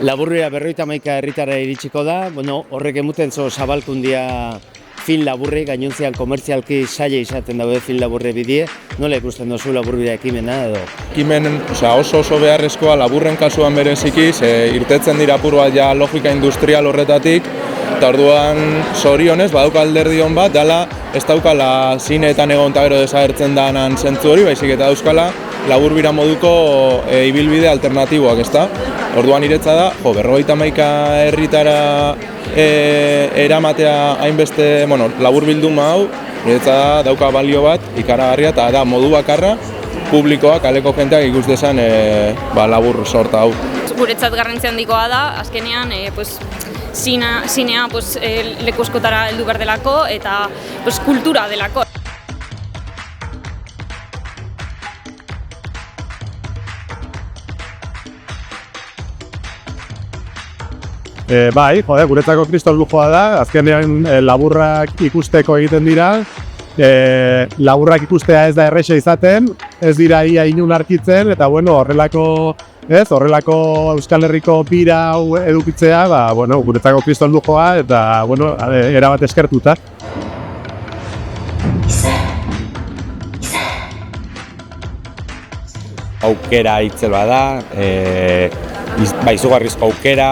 Laburria 51 herritara iritsiko da, horrek emuten zabalkundia film laburri, gainontzean komertzialki saia izaten daude film laburre bidie, nola ikusten duzu laburbidea ekimena edo? Ekimen oso beharrezkoa laburren kasuan bereziki, irtetzen dira apur bat ja logika industrial horretatik, eta orduan zorionez, badauka alderdi hon bat, dela ez daukala zineetan egon eta gero desagertzen danan zentzu hori, baizik eta dauzkala laburbira moduko ibilbide alternatiboak, ezta? Orduan iretza da, 51 herritara eramatea hainbeste, labur bilduma hau, iretza da, dauka balio bat, ikaragarria, eta da modu bakarra, publikoak, kaleko jenteak ikus dezan labur sorta hau. Guretzat garrantzia handikoa da, azkenean, zinea leku askotara heldu behar delako eta kultura delako. Guretzako kriston lujoa da, azkenean laburrak ikusteko egiten dira. Laburrak ikustea ez da erresa izaten, ez dira ia inun arkitzen, eta horrelako Euskal Herriko bira hau edukitzea, guretzako kriston lujoa eta erabat eskertuta. Aukera itzel bada, izugarrizko aukera,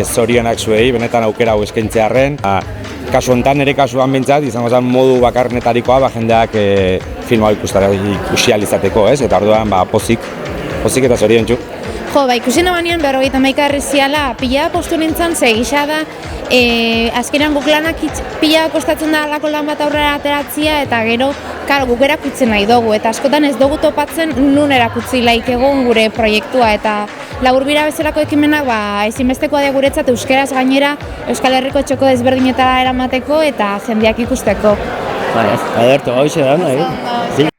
zorionak zuei, benetan aukera hau eskaintzearren. Kasu honetan, nire kasuan bintzat, izango zen modu bakarnetarikoa, jendeak filma ikusi alizateko, eta orduan pozik eta zorion txu. Ikusi nabanean 51 herri ziala pila postu nintzen, ze gisa da, azkenean guk lanak pila kostatzen da alako lan bat aurrera ateratzia, eta gero, guk erakutzen nahi dugu, eta askotan ez dugu topatzen nun erakutzi laik egon gure proiektua, eta laburbira bezalako ekimenak ezinbestekoa da guretzat euskeraz gainera Euskal Herriko txoko desberdinetara eramateko eta jendeak ikusteko. Adertu, hau da,